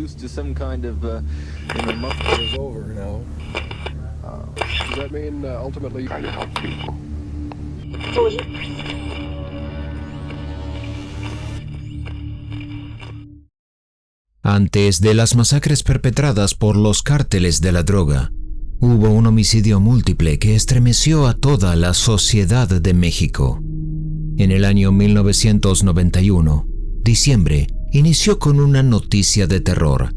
reduced to some kind of, Is over now. Does that mean ultimately trying to help people? Antes de las masacres perpetradas por los cárteles de la droga, hubo un homicidio múltiple que estremeció a toda la sociedad de México. En el año 1991, diciembre, inició con una noticia de terror.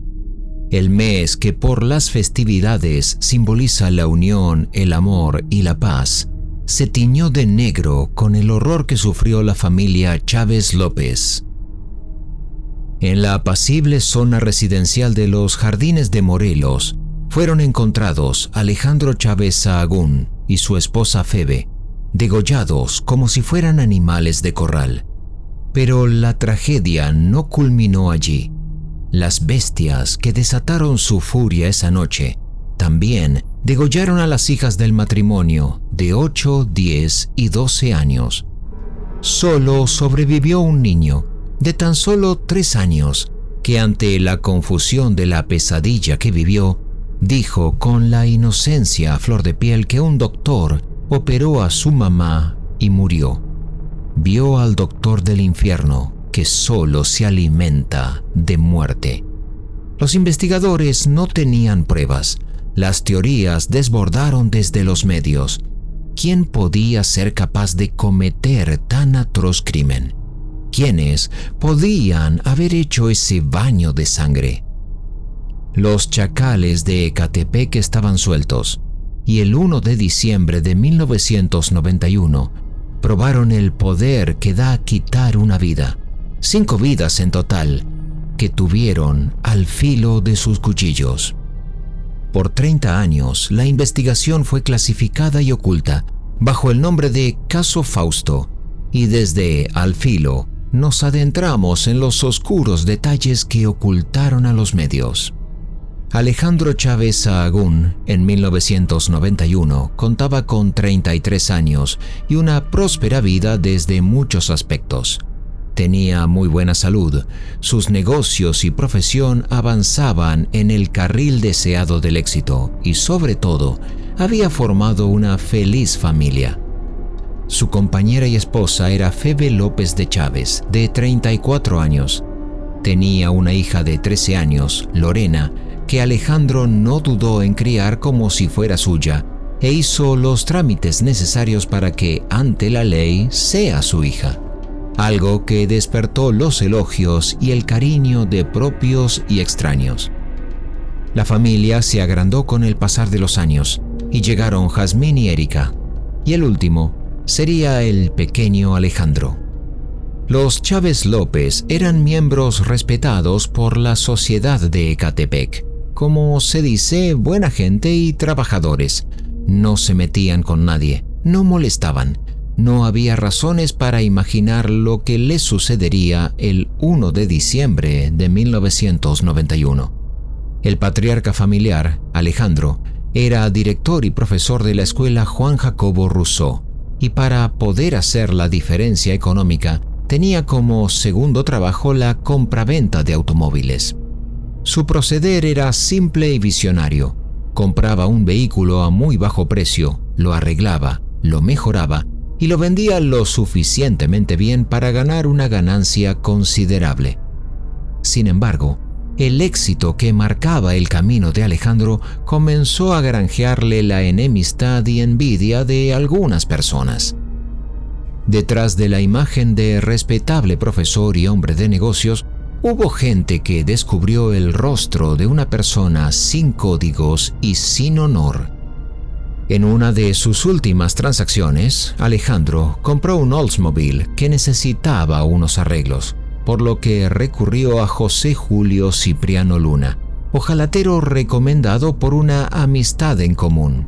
El mes que por las festividades simboliza la unión, el amor y la paz, se tiñó de negro con el horror que sufrió la familia Chávez López. En la apacible zona residencial de los Jardines de Morelos, fueron encontrados Alejandro Chávez Sahagún y su esposa Febe, degollados como si fueran animales de corral. Pero la tragedia no culminó allí. Las bestias que desataron su furia esa noche también degollaron a las hijas del matrimonio de 8, 10 y 12 años. Solo sobrevivió un niño de tan solo 3 años que ante la confusión de la pesadilla que vivió, dijo con la inocencia a flor de piel que un doctor operó a su mamá y murió. Vio al doctor del infierno que solo se alimenta de muerte. Los investigadores no tenían pruebas. Las teorías desbordaron desde los medios. ¿Quién podía ser capaz de cometer tan atroz crimen? ¿Quiénes podían haber hecho ese baño de sangre? Los chacales de Ecatepec estaban sueltos y el 1 de diciembre de 1991 probaron el poder que da quitar una vida, 5 vidas en total, que tuvieron al filo de sus cuchillos. Por 30 años, la investigación fue clasificada y oculta bajo el nombre de Caso Fausto, y desde Al Filo nos adentramos en los oscuros detalles que ocultaron a los medios. Alejandro Chávez Sahagún, en 1991, contaba con 33 años y una próspera vida desde muchos aspectos. Tenía muy buena salud, sus negocios y profesión avanzaban en el carril deseado del éxito y, sobre todo, había formado una feliz familia. Su compañera y esposa era Febe López de Chávez, de 34 años. Tenía una hija de 13 años, Lorena, que Alejandro no dudó en criar como si fuera suya e hizo los trámites necesarios para que, ante la ley, sea su hija. Algo que despertó los elogios y el cariño de propios y extraños. La familia se agrandó con el pasar de los años y llegaron Jazmín y Erika, y el último sería el pequeño Alejandro. Los Chávez López eran miembros respetados por la sociedad de Ecatepec, como se dice, buena gente y trabajadores. No se metían con nadie, no molestaban. No había razones para imaginar lo que les sucedería el 1 de diciembre de 1991. El patriarca familiar, Alejandro, era director y profesor de la escuela Juan Jacobo Rousseau, y para poder hacer la diferencia económica, tenía como segundo trabajo la compraventa de automóviles. Su proceder era simple y visionario. Compraba un vehículo a muy bajo precio, lo arreglaba, lo mejoraba y lo vendía lo suficientemente bien para ganar una ganancia considerable. Sin embargo, el éxito que marcaba el camino de Alejandro comenzó a granjearle la enemistad y envidia de algunas personas. Detrás de la imagen de respetable profesor y hombre de negocios, hubo gente que descubrió el rostro de una persona sin códigos y sin honor. En una de sus últimas transacciones, Alejandro compró un Oldsmobile que necesitaba unos arreglos, por lo que recurrió a José Julio Cipriano Luna, ojalatero recomendado por una amistad en común.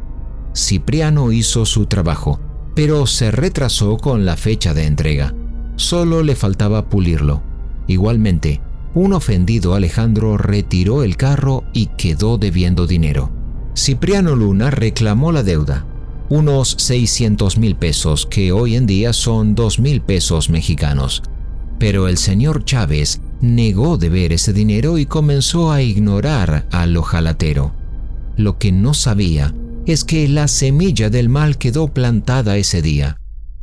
Cipriano hizo su trabajo, pero se retrasó con la fecha de entrega. Solo le faltaba pulirlo. Igualmente, un ofendido Alejandro retiró el carro y quedó debiendo dinero. Cipriano Luna reclamó la deuda, unos 600,000 pesos, que hoy en día son 2,000 pesos mexicanos. Pero el señor Chávez negó deber ese dinero y comenzó a ignorar al ojalatero. Lo que no sabía es que la semilla del mal quedó plantada ese día.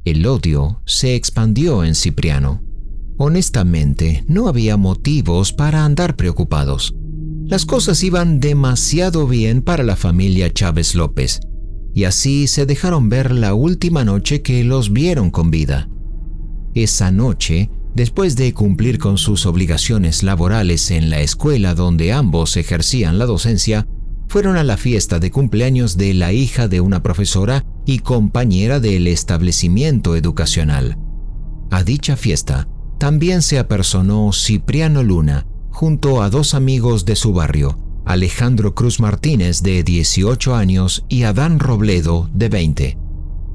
El odio se expandió en Cipriano. Honestamente, no había motivos para andar preocupados. Las cosas iban demasiado bien para la familia Chávez López, y así se dejaron ver la última noche que los vieron con vida. Esa noche, después de cumplir con sus obligaciones laborales en la escuela donde ambos ejercían la docencia, fueron a la fiesta de cumpleaños de la hija de una profesora y compañera del establecimiento educacional. A dicha fiesta también se apersonó Cipriano Luna junto a dos amigos de su barrio, Alejandro Cruz Martínez, de 18 años, y Adán Robledo, de 20.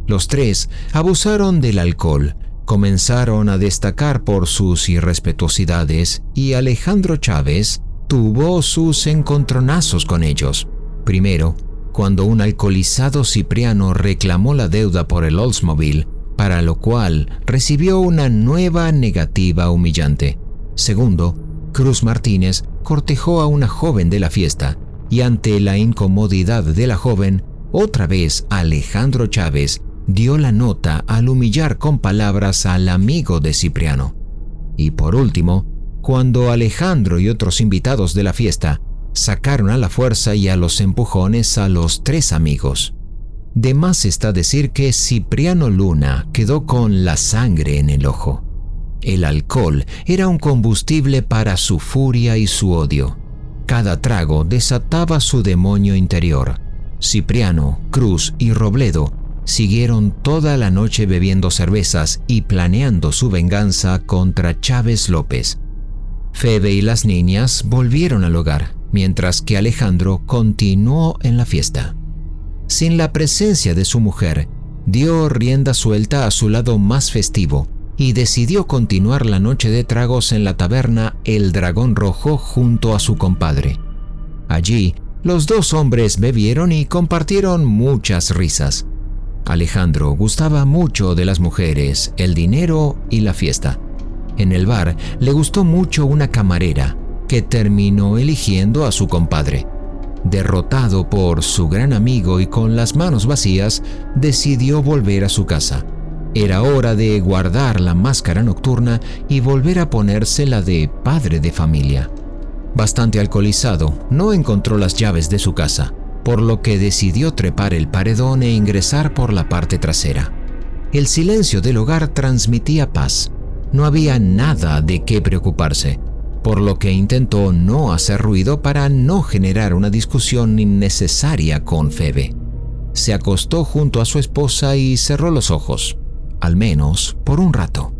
Los tres abusaron del alcohol, comenzaron a destacar por sus irrespetuosidades y Alejandro Chávez tuvo sus encontronazos con ellos. Primero, cuando un alcoholizado Cipriano reclamó la deuda por el Oldsmobile, para lo cual recibió una nueva negativa humillante. Segundo, Cruz Martínez cortejó a una joven de la fiesta y ante la incomodidad de la joven, otra vez Alejandro Chávez dio la nota al humillar con palabras al amigo de Cipriano. Y por último, cuando Alejandro y otros invitados de la fiesta sacaron a la fuerza y a los empujones a los tres amigos. De más está decir que Cipriano Luna quedó con la sangre en el ojo. El alcohol era un combustible para su furia y su odio. Cada trago desataba su demonio interior. Cipriano, Cruz y Robledo siguieron toda la noche bebiendo cervezas y planeando su venganza contra Chávez López. Febe y las niñas volvieron al hogar, mientras que Alejandro continuó en la fiesta. Sin la presencia de su mujer, dio rienda suelta a su lado más festivo y decidió continuar la noche de tragos en la taberna El Dragón Rojo junto a su compadre. Allí, los dos hombres bebieron y compartieron muchas risas. Alejandro gustaba mucho de las mujeres, el dinero y la fiesta. En el bar le gustó mucho una camarera, que terminó eligiendo a su compadre. Derrotado por su gran amigo y con las manos vacías, decidió volver a su casa. Era hora de guardar la máscara nocturna y volver a ponerse la de padre de familia. Bastante alcoholizado, no encontró las llaves de su casa, por lo que decidió trepar el paredón e ingresar por la parte trasera. El silencio del hogar transmitía paz. No había nada de qué preocuparse, por lo que intentó no hacer ruido para no generar una discusión innecesaria con Febe. Se acostó junto a su esposa y cerró los ojos, al menos por un rato.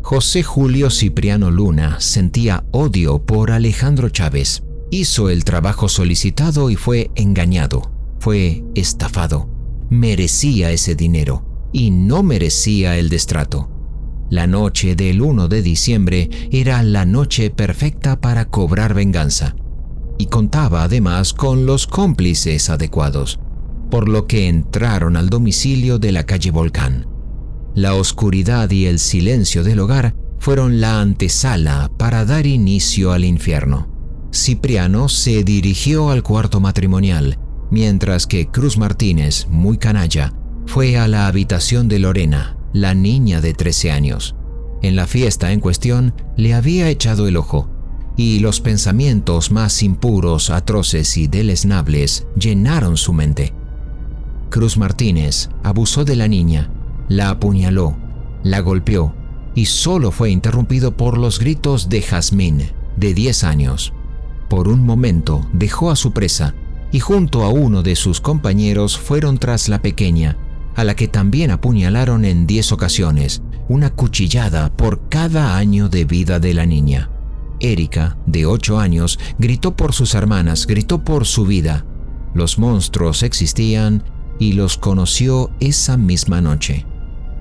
José Julio Cipriano Luna sentía odio por Alejandro Chávez. Hizo el trabajo solicitado y fue engañado, fue estafado. Merecía ese dinero y no merecía el destrato. La noche del 1 de diciembre era la noche perfecta para cobrar venganza y contaba además con los cómplices adecuados, por lo que entraron al domicilio de la calle Volcán. La oscuridad y el silencio del hogar fueron la antesala para dar inicio al infierno. Cipriano se dirigió al cuarto matrimonial, mientras que Cruz Martínez, muy canalla, fue a la habitación de Lorena, la niña de 13 años. En la fiesta en cuestión le había echado el ojo, y los pensamientos más impuros, atroces y deleznables llenaron su mente. Cruz Martínez abusó de la niña, la apuñaló, la golpeó, y solo fue interrumpido por los gritos de Jazmín, de 10 años. Por un momento dejó a su presa y junto a uno de sus compañeros fueron tras la pequeña, a la que también apuñalaron en 10 ocasiones, una cuchillada por cada año de vida de la niña. Erika, de 8 años, gritó por sus hermanas, gritó por su vida. Los monstruos existían y los conoció esa misma noche.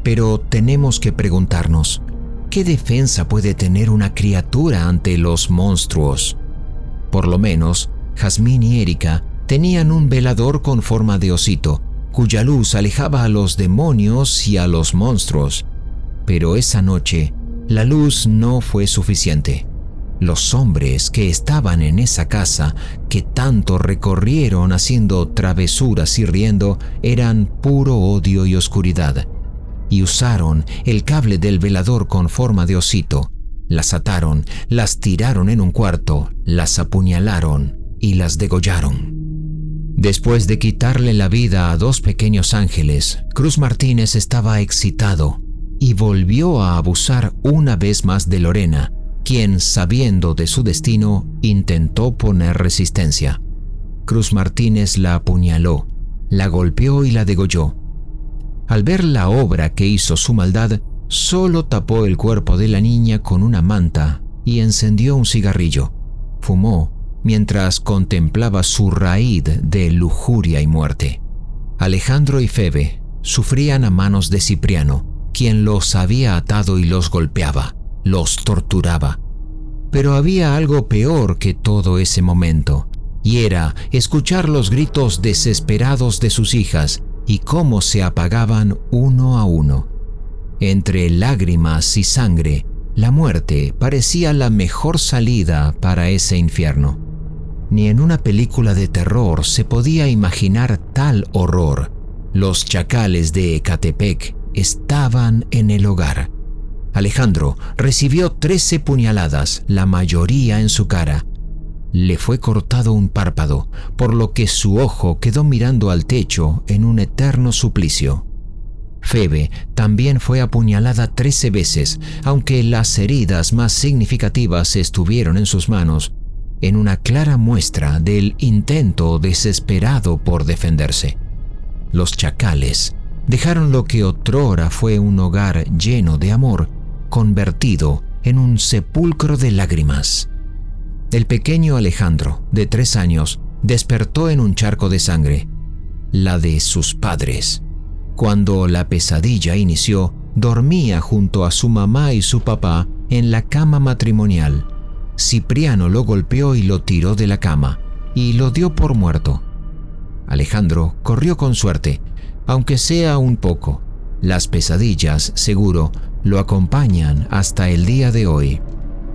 Pero tenemos que preguntarnos, ¿qué defensa puede tener una criatura ante los monstruos? Por lo menos, Jazmín y Erika tenían un velador con forma de osito, cuya luz alejaba a los demonios y a los monstruos. Pero esa noche, la luz no fue suficiente. Los hombres que estaban en esa casa, que tanto recorrieron haciendo travesuras y riendo, eran puro odio y oscuridad. Y usaron el cable del velador con forma de osito. Las ataron, las tiraron en un cuarto, las apuñalaron y las degollaron. Después de quitarle la vida a 2 pequeños ángeles, Cruz Martínez estaba excitado y volvió a abusar una vez más de Lorena, quien, sabiendo de su destino, intentó poner resistencia. Cruz Martínez la apuñaló, la golpeó y la degolló. Al ver la obra que hizo su maldad, solo tapó el cuerpo de la niña con una manta y encendió un cigarrillo. Fumó mientras contemplaba su raíz de lujuria y muerte. Alejandro y Febe sufrían a manos de Cipriano, quien los había atado y los golpeaba, los torturaba. Pero había algo peor que todo ese momento, y era escuchar los gritos desesperados de sus hijas y cómo se apagaban uno a uno. Entre lágrimas y sangre, la muerte parecía la mejor salida para ese infierno. Ni en una película de terror se podía imaginar tal horror. Los chacales de Ecatepec estaban en el hogar. Alejandro recibió 13 puñaladas, la mayoría en su cara. Le fue cortado un párpado, por lo que su ojo quedó mirando al techo en un eterno suplicio. Febe también fue apuñalada 13 veces, aunque las heridas más significativas estuvieron en sus manos, en una clara muestra del intento desesperado por defenderse. Los chacales dejaron lo que otrora fue un hogar lleno de amor, convertido en un sepulcro de lágrimas. El pequeño Alejandro, de 3 años, despertó en un charco de sangre, la de sus padres. Cuando la pesadilla inició, dormía junto a su mamá y su papá en la cama matrimonial. Cipriano lo golpeó y lo tiró de la cama, y lo dio por muerto. Alejandro corrió con suerte, aunque sea un poco. Las pesadillas, seguro, lo acompañan hasta el día de hoy.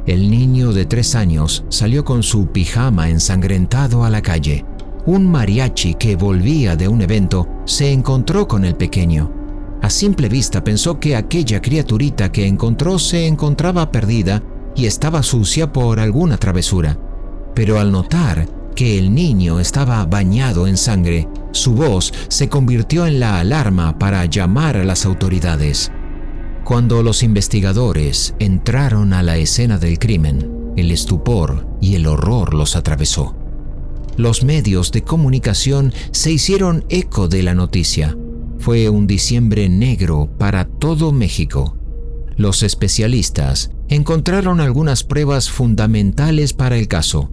El niño de 3 años salió con su pijama ensangrentado a la calle. Un mariachi que volvía de un evento se encontró con el pequeño. A simple vista pensó que aquella criaturita que encontró se encontraba perdida y estaba sucia por alguna travesura. Pero al notar que el niño estaba bañado en sangre, su voz se convirtió en la alarma para llamar a las autoridades. Cuando los investigadores entraron a la escena del crimen, el estupor y el horror los atravesó. Los medios de comunicación se hicieron eco de la noticia. Fue un diciembre negro para todo México. Los especialistas encontraron algunas pruebas fundamentales para el caso.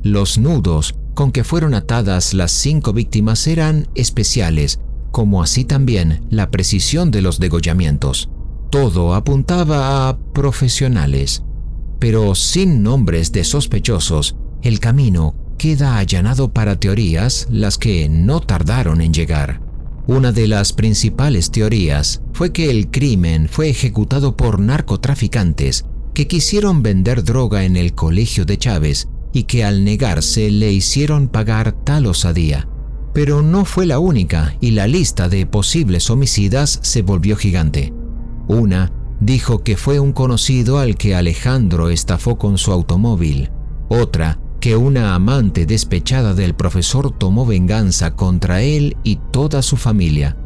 Los nudos con que fueron atadas las 5 víctimas eran especiales, como así también la precisión de los degollamientos. Todo apuntaba a profesionales, pero sin nombres de sospechosos, el camino queda allanado para teorías, las que no tardaron en llegar. Una de las principales teorías fue que el crimen fue ejecutado por narcotraficantes que quisieron vender droga en el colegio de Chávez y que al negarse le hicieron pagar tal osadía. Pero no fue la única y la lista de posibles homicidas se volvió gigante. Una dijo que fue un conocido al que Alejandro estafó con su automóvil. Otra, que una amante despechada del profesor tomó venganza contra él y toda su familia.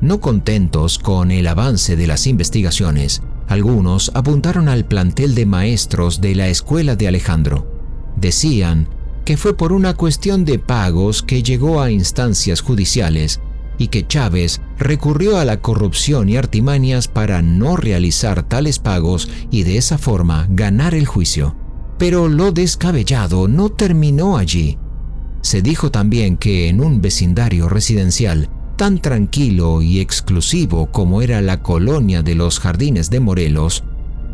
No contentos con el avance de las investigaciones, algunos apuntaron al plantel de maestros de la escuela de Alejandro. Decían que fue por una cuestión de pagos que llegó a instancias judiciales y que Chávez recurrió a la corrupción y artimañas para no realizar tales pagos y de esa forma ganar el juicio. Pero lo descabellado no terminó allí. Se dijo también que en un vecindario residencial tan tranquilo y exclusivo como era la colonia de los Jardines de Morelos,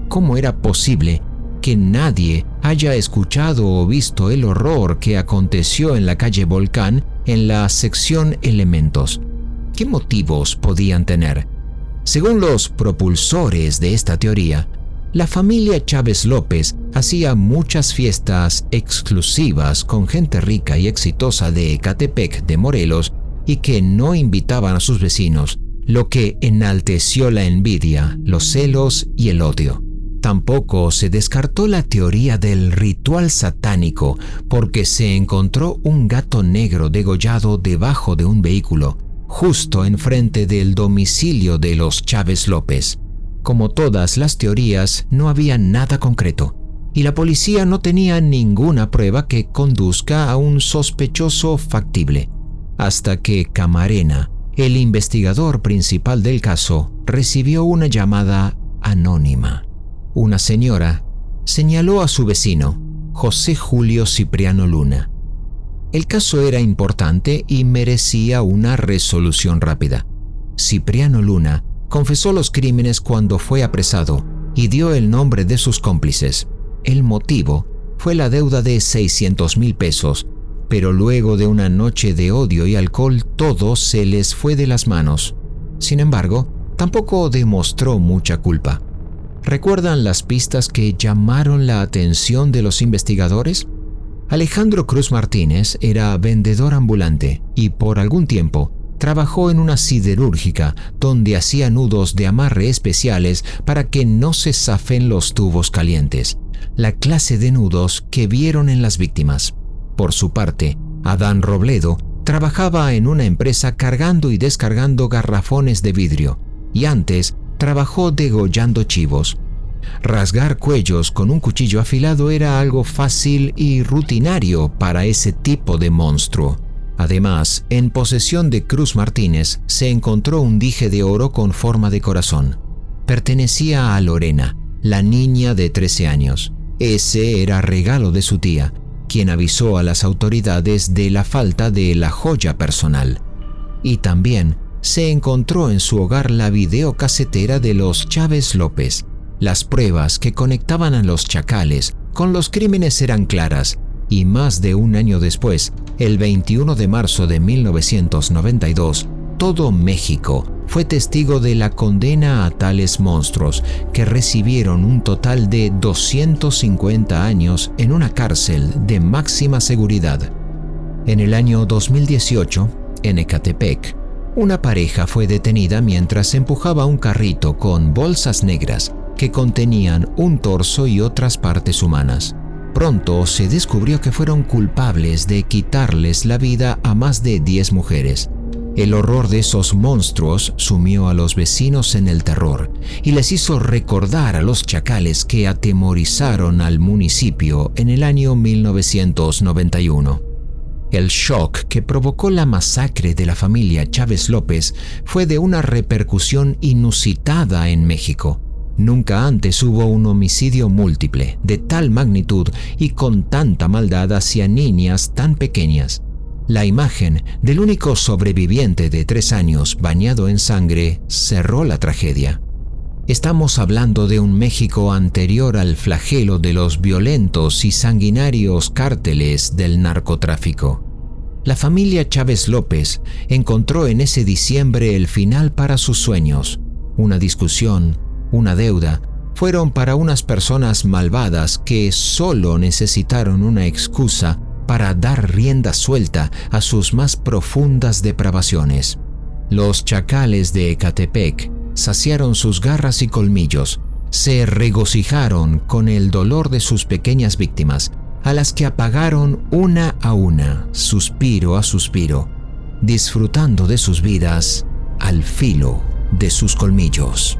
¿cómo era posible que nadie haya escuchado o visto el horror que aconteció en la calle Volcán en la sección Elementos? ¿Qué motivos podían tener? Según los propulsores de esta teoría, La familia Chávez López hacía muchas fiestas exclusivas con gente rica y exitosa de Ecatepec de Morelos y que no invitaban a sus vecinos, lo que enalteció la envidia, los celos y el odio. Tampoco se descartó la teoría del ritual satánico porque se encontró un gato negro degollado debajo de un vehículo, justo enfrente del domicilio de los Chávez López. Como todas las teorías, no había nada concreto, y la policía no tenía ninguna prueba que conduzca a un sospechoso factible, hasta que Camarena, el investigador principal del caso, recibió una llamada anónima. Una señora señaló a su vecino, José Julio Cipriano Luna. El caso era importante y merecía una resolución rápida. Cipriano Luna confesó los crímenes cuando fue apresado y dio el nombre de sus cómplices. El motivo fue la deuda de 600,000 pesos, pero luego de una noche de odio y alcohol todo se les fue de las manos. Sin embargo, tampoco demostró mucha culpa. ¿Recuerdan las pistas que llamaron la atención de los investigadores? Alejandro Cruz Martínez era vendedor ambulante y por algún tiempo trabajó en una siderúrgica donde hacía nudos de amarre especiales para que no se zafen los tubos calientes, la clase de nudos que vieron en las víctimas. Por su parte, Adán Robledo trabajaba en una empresa cargando y descargando garrafones de vidrio y antes trabajó degollando chivos. Rasgar cuellos con un cuchillo afilado era algo fácil y rutinario para ese tipo de monstruo. Además, en posesión de Cruz Martínez se encontró un dije de oro con forma de corazón. Pertenecía a Lorena, la niña de 13 años. Ese era regalo de su tía, quien avisó a las autoridades de la falta de la joya personal. Y también se encontró en su hogar la videocasetera de los Chávez López. Las pruebas que conectaban a los chacales con los crímenes eran claras, y más de un año después, el 21 de marzo de 1992, todo México fue testigo de la condena a tales monstruos que recibieron un total de 250 años en una cárcel de máxima seguridad. En el año 2018, en Ecatepec, una pareja fue detenida mientras empujaba un carrito con bolsas negras que contenían un torso y otras partes humanas. Pronto se descubrió que fueron culpables de quitarles la vida a más de 10 mujeres. El horror de esos monstruos sumió a los vecinos en el terror y les hizo recordar a los chacales que atemorizaron al municipio en el año 1991. El shock que provocó la masacre de la familia Chávez López fue de una repercusión inusitada en México. Nunca antes hubo un homicidio múltiple de tal magnitud y con tanta maldad hacia niñas tan pequeñas. La imagen del único sobreviviente de 3 años bañado en sangre cerró la tragedia. Estamos hablando de un México anterior al flagelo de los violentos y sanguinarios cárteles del narcotráfico. La familia Chávez López encontró en ese diciembre el final para sus sueños. Una discusión, una deuda, fueron para unas personas malvadas que solo necesitaron una excusa para dar rienda suelta a sus más profundas depravaciones. Los chacales de Ecatepec saciaron sus garras y colmillos, se regocijaron con el dolor de sus pequeñas víctimas, a las que apagaron una a una, suspiro a suspiro, disfrutando de sus vidas al filo de sus colmillos.